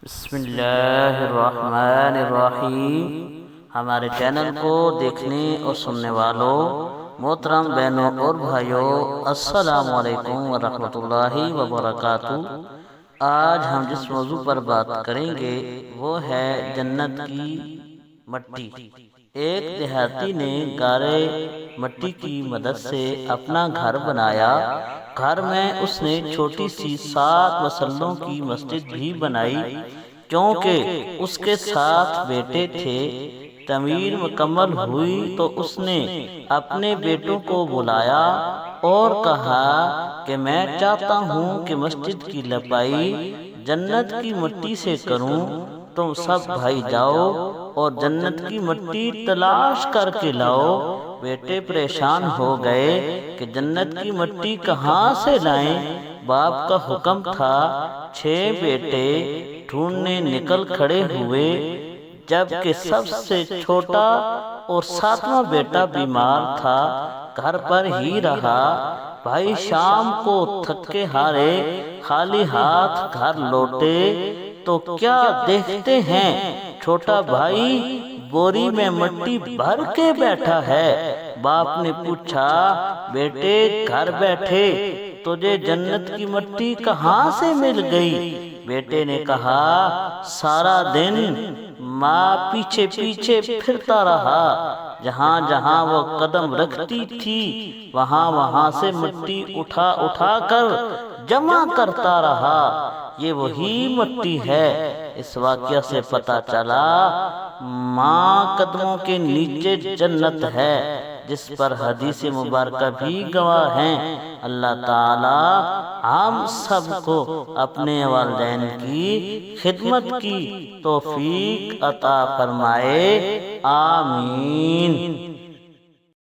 بسم اللہ الرحمن الرحیم۔ ہمارے چینل کو دیکھنے اور سننے والوں محترم بہنوں اور بھائیوں، السلام علیکم ورحمۃ اللہ وبرکاتہ۔ آج ہم جس موضوع پر بات کریں گے وہ ہے جنت کی مٹی۔ ایک دیہاتی نے گارے مٹی کی مدد سے اپنا گھر بنایا۔ گھر میں اس نے چھوٹی سی 7 مسلوں کی مسجد بھی بنائی، کیونکہ اس کے 7 بیٹے تھے۔ تعمیر مکمل ہوئی تو اس نے اپنے بیٹوں کو بلایا اور کہا کہ میں چاہتا ہوں کہ مسجد کی لپائی جنت کی مٹی سے کروں۔ تم سب بھائی جاؤ اور جنت کی مٹی تلاش کر کے لاؤ۔ بیٹے پریشان ہو گئے کہ جنت کی مٹی کہاں سے لائیں۔ باپ کا حکم تھا۔ 6 بیٹے ڈھونڈنے نکل کھڑے ہوئے، جبکہ سب سے چھوٹا اور 7واں بیٹا بیمار تھا، گھر پر ہی رہا۔ بھائی شام کو تھکے ہارے خالی ہاتھ گھر لوٹے تو کیا دیکھتے ہیں، چھوٹا بھائی بوری میں مٹی بھر کے بیٹھا ہے۔ باپ نے پوچھا، بیٹے گھر بیٹھے تجھے جنت کی مٹی کہاں سے مل گئی؟ بیٹے نے کہا، سارا دن ماں پیچھے پیچھے پھرتا رہا، جہاں جہاں وہ قدم رکھتی تھی وہاں سے مٹی اٹھا اٹھا کر جمع کرتا رہا۔ یہ وہی مٹی ہے۔ اس واقعہ سے پتہ چلا ماں قدموں کے نیچے جنت ہے، جس پر حدیث مبارکہ بھی گواہ ہیں۔ اللہ تعالی ہم سب کو اپنے والدین کی خدمت کی توفیق عطا فرمائے، آمین۔